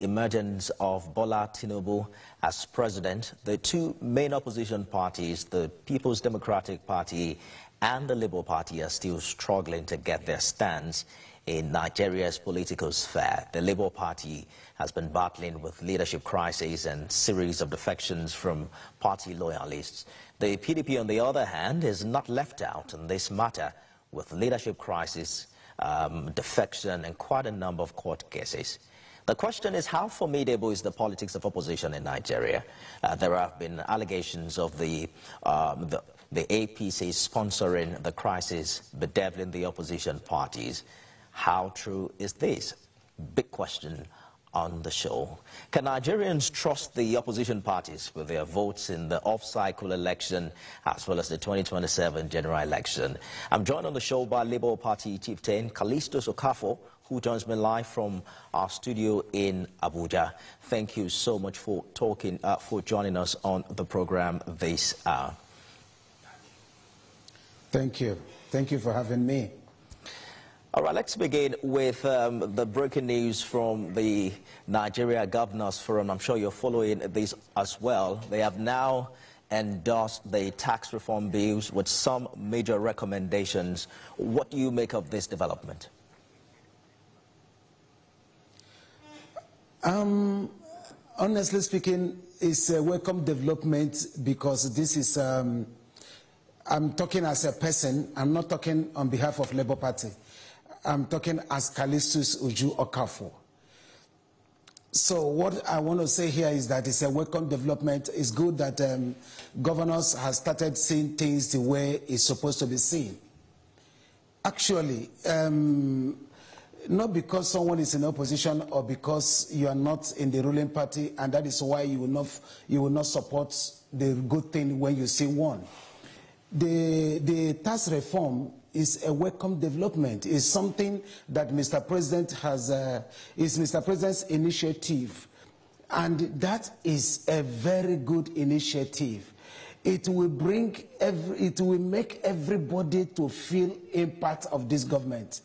Emergence of Bola Tinubu as president, the two main opposition parties, the People's Democratic Party and the Labour Party, are still struggling to get their stance in Nigeria's political sphere. The Labour Party has been battling with leadership crises and series of defections from party loyalists. The PDP, on the other hand, is not left out in this matter, with leadership crisis, defection and quite a number of court cases. The question is, how formidable is the politics of opposition in Nigeria? There have been allegations of the APC sponsoring the crisis, bedeviling the opposition parties. How true is this? Big question on the show. Can Nigerians trust the opposition parties with their votes in the off-cycle election as well as the 2027 general election? I'm joined on the show by Labour Party chieftain Callistus Okafor, who joins me live from our studio in Abuja. Thank you so much for joining us on the program this hour. Thank you. Thank you for having me. All right, let's begin with the breaking news from the Nigeria Governors Forum. I'm sure you're following this as well. They have now endorsed the tax reform bills with some major recommendations. What do you make of this development? Honestly speaking, it's a welcome development because this is, I'm talking as a person, I'm not talking on behalf of Labour Party. I'm talking as Callistus Okafor. So what I want to say here is that it's a welcome development. It's good that governors have started seeing things the way it's supposed to be seen. Actually, not because someone is in opposition or because you are not in the ruling party, and that is why you will not support the good thing when you see one. The tax reform is a welcome development. It's something that Mr. President has, is Mr. President's initiative, and that is a very good initiative. It will make everybody to feel impact of this government.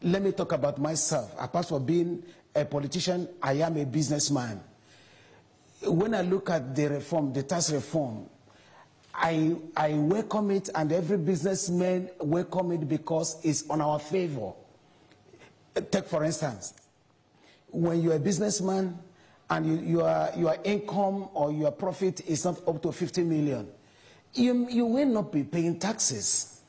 Let me talk about myself. Apart from being a politician, I am a businessman. When I look at the reform, the tax reform, I welcome it, and every businessman welcome it because it's on our favor. Take for instance, when you're a businessman and your income or your profit is not up to 50 million, you will not be paying taxes,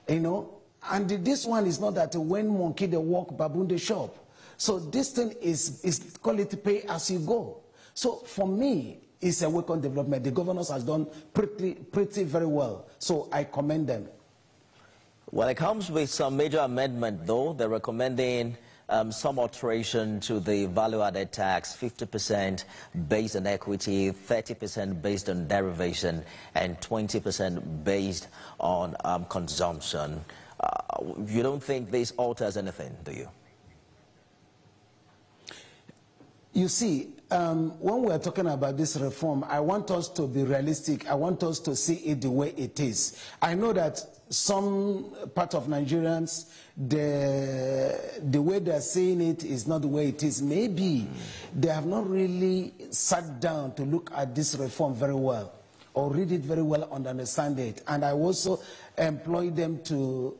you know. And this one is not that when monkey they walk, baboon they shop. So this thing is call it pay as you go. So for me, it's a welcome development. The governors has done pretty very well. So I commend them. Well, it comes with some major amendment, though. They're recommending some alteration to the value-added tax, 50% based on equity, 30% based on derivation, and 20% based on consumption. You don't think this alters anything, do you? You see, when we're talking about this reform, I want us to be realistic. I want us to see it the way it is. I know that some part of Nigerians, the way they're seeing it is not the way it is. Maybe they have not really sat down to look at this reform very well or read it very well and understand it. And I also employ them to,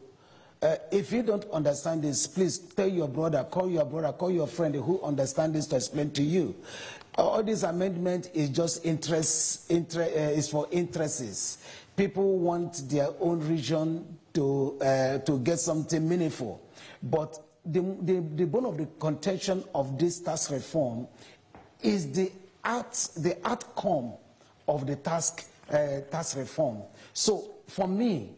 if you don't understand this, please tell your brother, call your friend who understands this to explain to you. All this amendment is just is for interests. People want their own region to get something meaningful. But the bone of the contention of this tax reform is the outcome of the tax reform. So for me,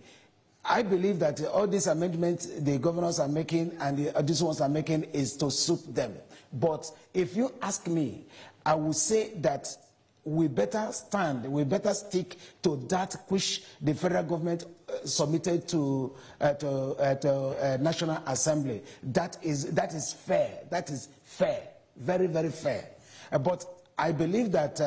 I believe that all these amendments the governors are making and these ones are making is to suit them. But if you ask me, I would say that we better stick to that which the federal government submitted to National Assembly. That is fair. That is fair, very, very fair. But I believe that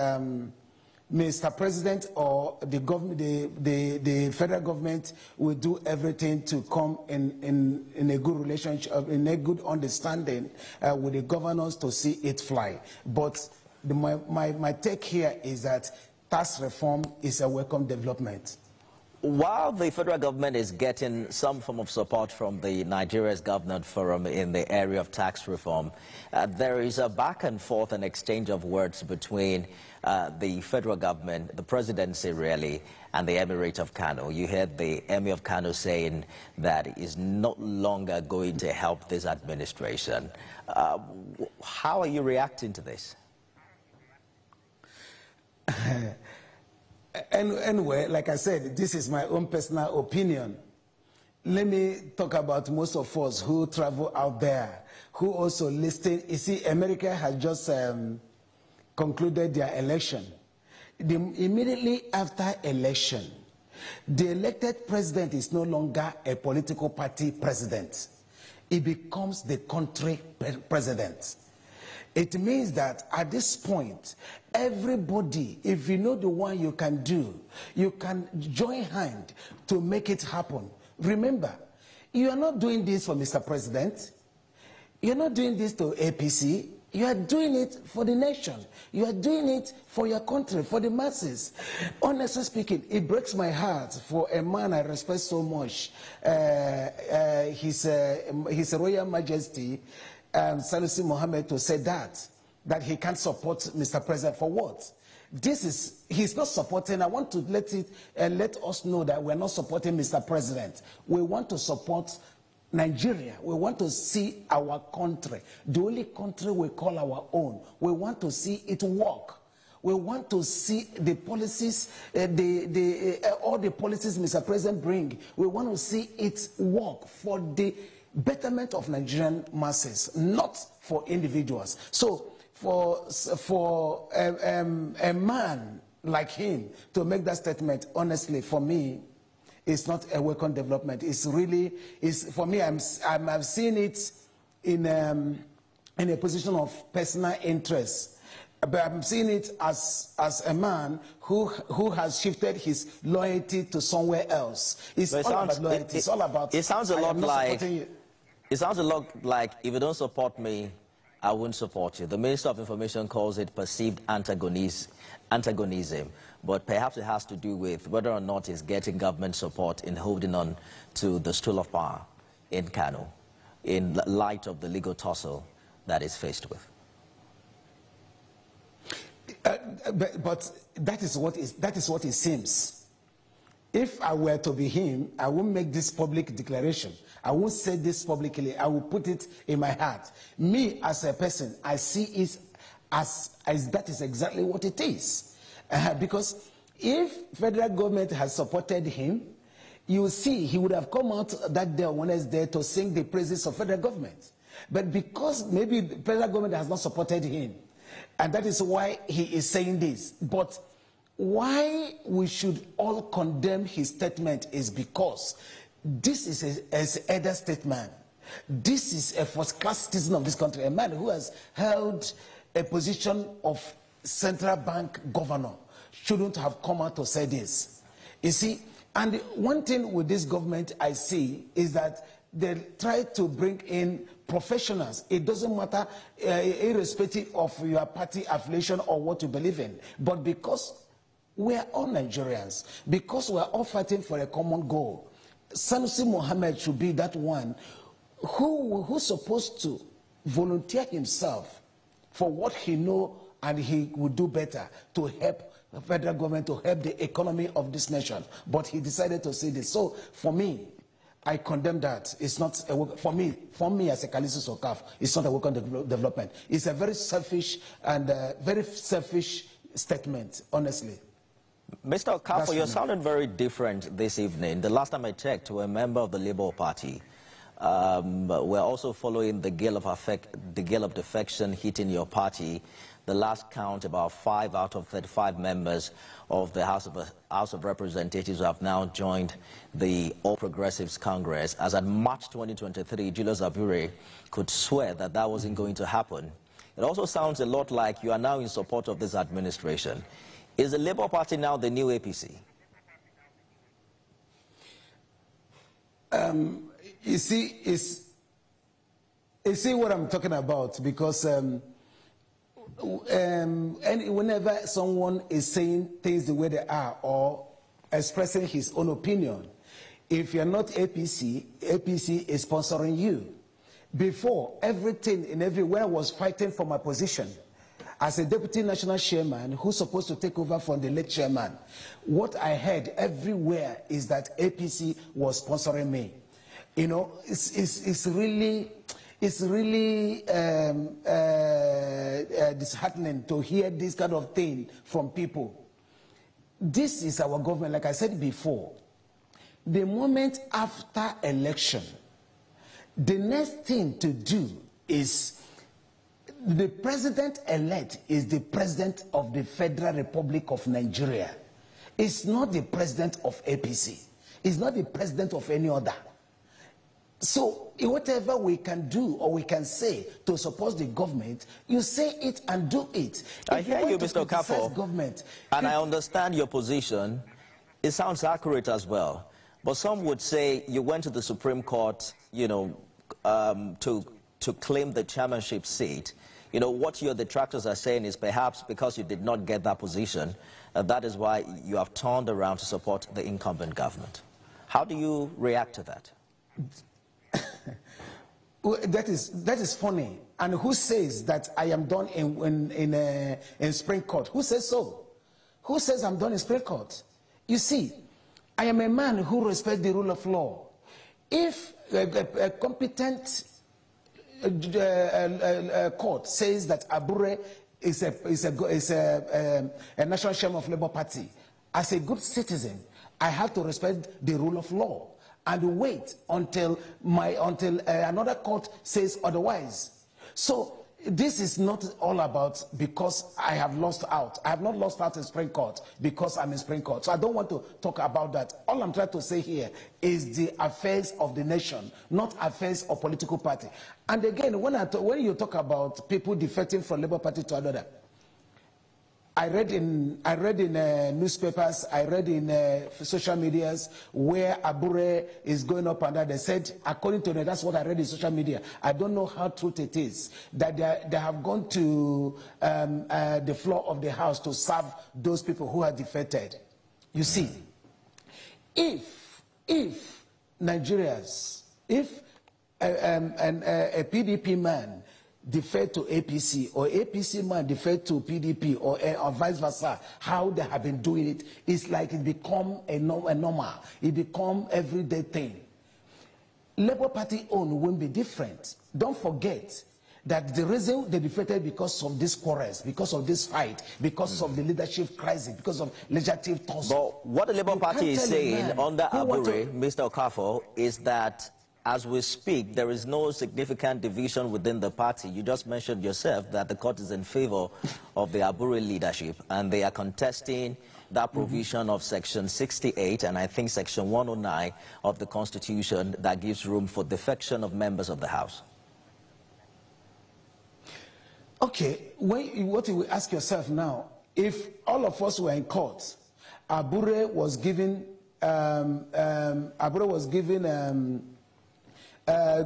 Mr. President or the government, the federal government will do everything to come in a good relationship, in a good understanding with the governors to see it fly. But my take here is that tax reform is a welcome development. While the federal government is getting some form of support from the Nigeria's Government Forum in the area of tax reform, there is a back and forth and exchange of words between the federal government, the presidency really, and the Emirate of Kano. You heard the Emir of Kano saying that it is no longer going to help this administration. How are you reacting to this? Anyway, like I said, this is my own personal opinion. Let me talk about most of us who travel out there, who also listen. You see, America has just concluded their election. Immediately after election, the elected president is no longer a political party president. He becomes the country president. It means that at this point, everybody, if you know the one you can do, you can join hand to make it happen. Remember, you are not doing this for Mr. President. You're not doing this to APC. You are doing it for the nation. You are doing it for your country, for the masses. Honestly speaking, it breaks my heart for a man I respect so much, His Royal Majesty, Sanusi Mohammed, to say that he can't support Mr. President. For what? He's not supporting. I want to let us know that we're not supporting Mr. President. We want to support Nigeria. We want to see our country, the only country we call our own. We want to see it work. We want to see the policies, all the policies Mr. President bring. We want to see it work for the betterment of Nigerian masses, not for individuals. So for a man like him to make that statement, honestly, for me, it's not a welcome development. It's really, for me, I've seen it in a position of personal interest. But I'm seeing it as a man who has shifted his loyalty to somewhere else. It's all about loyalty. It's all about. It sounds a lot like. It sounds a lot like, if you don't support me, I won't support you. The Minister of Information calls it perceived antagonism, but perhaps it has to do with whether or not he's getting government support in holding on to the stool of power in Kano, in light of the legal tussle that he's faced with. But that is what it seems. If I were to be him, I won't make this public declaration. I won't say this publicly. I will put it in my heart. Me, as a person, I see it as that is exactly what it is. Because if federal government has supported him, you see he would have come out that day on Wednesday to sing the praises of federal government. But because maybe the federal government has not supported him, and that is why he is saying this. But why we should all condemn his statement is because this is an elder statesman. This is a first-class citizen of this country, a man who has held a position of central bank governor. Shouldn't have come out to say this. You see, and one thing with this government I see is that they try to bring in professionals. It doesn't matter, irrespective of your party affiliation or what you believe in. But because we are all Nigerians, because we are all fighting for a common goal, Sanusi Mohammed should be that one who's supposed to volunteer himself for what he knows and he will do better to help the federal government, to help the economy of this nation. But he decided to say this. So for me, I condemn that. It's not a work, for me as a Kalisu Sokaf, it's not a welcome development. It's a very selfish statement, honestly. Mr. Okafor, you're sounding very different this evening. The last time I checked, you were a member of the Labour Party. We're also following the gale of defection hitting your party. The last count, about 5 out of 35 members of the House of Representatives have now joined the All Progressives Congress. As at March 2023, Julius Abure could swear that that wasn't going to happen. It also sounds a lot like you are now in support of this administration. Is the Labour Party now the new APC? You see what I'm talking about, because and whenever someone is saying things the way they are or expressing his own opinion, if you're not APC, APC is sponsoring you. Before, everything and everywhere was fighting for my position. As a deputy national chairman who's supposed to take over from the late chairman, what I heard everywhere is that APC was sponsoring me. You know, it's really disheartening to hear this kind of thing from people. This is our government, like I said before. The moment after election, the next thing to do is the president-elect is the president of the Federal Republic of Nigeria. It's not the president of APC. It's not the president of any other. So whatever we can do or we can say to support the government, you say it and do it. I hear you, Mr. Okafor, and I understand your position. It sounds accurate as well. But some would say you went to the Supreme Court, you know, to claim the chairmanship seat. You know, what your detractors are saying is perhaps because you did not get that position, that is why you have turned around to support the incumbent government. How do you react to that? Well, that is funny. And who says that I am done in Supreme Court? Who says so? Who says I'm done in Supreme Court? You see, I am a man who respects the rule of law. If a competent court says that Abure is a national chairman of Labour Party, as a good citizen, I have to respect the rule of law and wait until another court says otherwise. So this is not all about because I have lost out. I have not lost out in Supreme Court because I'm in Supreme Court. So I don't want to talk about that. All I'm trying to say here is the affairs of the nation, not affairs of political party. And again, when you talk about people defecting from Labour Party to another, I read in newspapers, I read in social medias where Abure is going up and down. They said, according to them, that's what I read in social media. I don't know how true it is, that they have gone to the floor of the House to serve those people who are defected. You see, if Nigerians, if a PDP man deferred to APC, or APC man deferred to PDP, or vice versa, how they have been doing it, it's like it become a normal. It become everyday thing. Labour Party own won't be different. Don't forget that the reason they defeated because of this quarrels, because of this fight, because of the leadership crisis, because of legislative tussle. But what the Labour Party is saying under Abure, Mr. Okafor, is that as we speak, there is no significant division within the party. You just mentioned yourself that the court is in favor of the Abure leadership, and they are contesting that provision of Section 68 and I think Section 109 of the Constitution that gives room for defection of members of the House. Okay, what you will ask yourself now, if all of us were in court, Abure was given,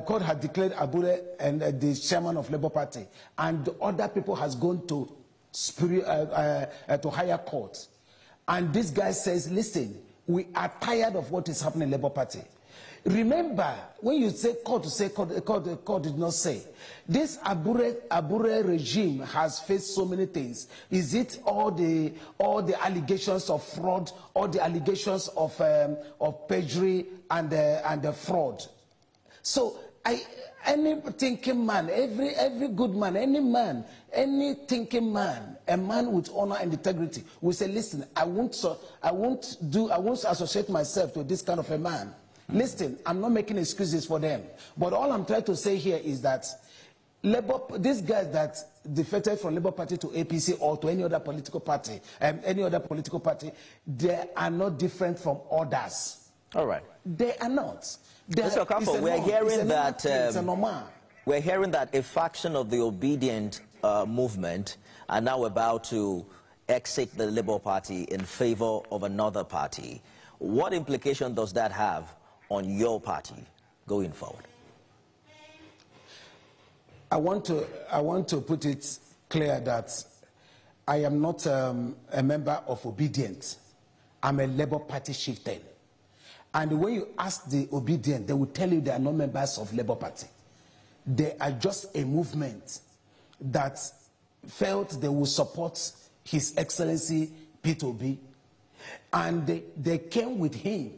court had declared Abure and the chairman of Labour Party, and other people has gone to higher court, and this guy says, listen, we are tired of what is happening in Labour Party. Remember, when you say court, the court did not say. This Abure regime has faced so many things. Is it all the allegations of fraud, all the allegations of perjury and the fraud? So any thinking man, every good man, any thinking man, a man with honor and integrity will say, listen, I won't associate myself to this kind of a man. Listen, I'm not making excuses for them. But all I'm trying to say here is that these guys that defected from Labour Party to APC or to any other political party, they are not different from others. All right. They are not. Mr. Okafor, we're hearing that a faction of the obedient movement are now about to exit the Labour Party in favor of another party. What implication does that have on your party going forward? I want to put it clear that I am not a member of Obedient. I'm a Labour Party chieftain. And when you ask the Obedient, they will tell you they are not members of Labour Party. They are just a movement that felt they would support His Excellency Peter Obi, and they came with him.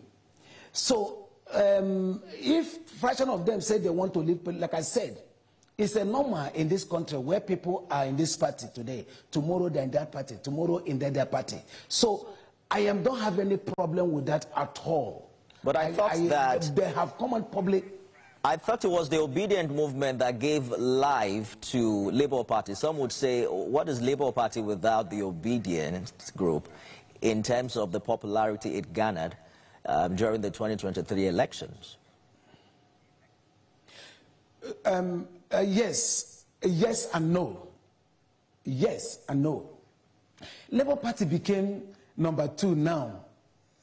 So if fraction of them say they want to leave, like I said, it's a normal in this country where people are in this party today, tomorrow they're in that party, tomorrow in that party. So I don't have any problem with that at all. But I thought that they have common public. I thought it was the Obedient movement that gave life to Labour Party. Some would say, what is Labour Party without the Obedient group in terms of the popularity it garnered during the 2023 elections? Yes and no. Yes and no. Labour Party became number 2 now.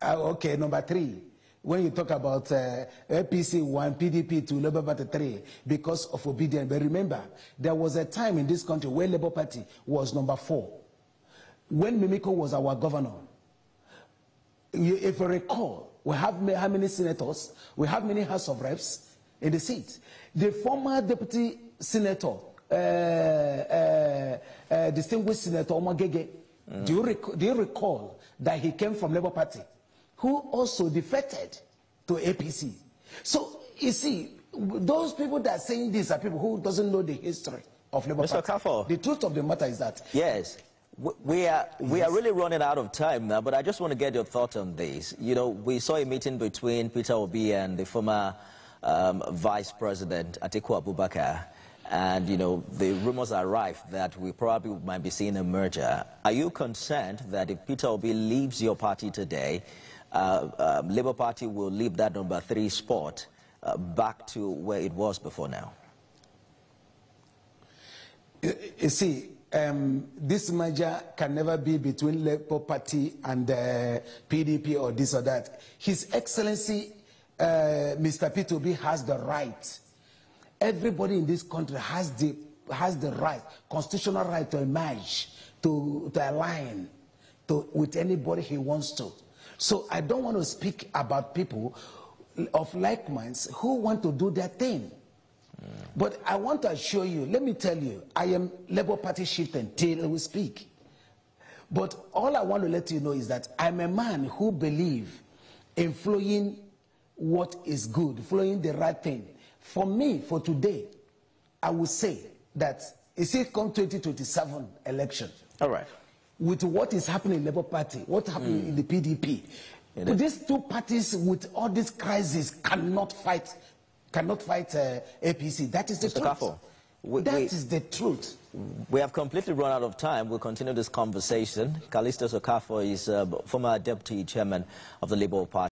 Okay, number 3. When you talk about APC 1, PDP 2, Labour Party 3, because of Obedience. But remember, there was a time in this country where Labour Party was number 4. When Mimiko was our governor, if you recall, we have how many senators? We have many House of Reps in the seat. The former deputy senator, distinguished Senator Omagege, do you recall that he came from Labour Party, who also defected to APC? So, you see, those people that are saying this are people who doesn't know the history of Labour Party. Mr. Kafo, the truth of the matter is that... Yes. We are really running out of time now, but I just want to get your thoughts on this. You know, we saw a meeting between Peter Obi and the former Vice President Atiku Abubakar, and, you know, the rumors are rife that we probably might be seeing a merger. Are you concerned that if Peter Obi leaves your party today, Labour Party will leave that number 3 spot back to where it was before now? You see, this merger can never be between Labour Party and PDP or this or that. His Excellency, Mr. Peter Obi, has the right. Everybody in this country has the right, constitutional right, to emerge, to align with anybody he wants to. So I don't want to speak about people of like minds who want to do their thing. But I want to assure you, let me tell you, I am Labour Party chieftain till we speak. But all I want to let you know is that I'm a man who believes in following what is good, following the right thing. For me, for today, I would say that it's come 2027 election. All right. With what is happening in Labour Party, what happened in the PDP, these two parties with all this crisis cannot fight APC. That is the truth. Kafo, that is the truth. We have completely run out of time. We'll continue this conversation. Callistus Okafor is former deputy chairman of the Labour Party.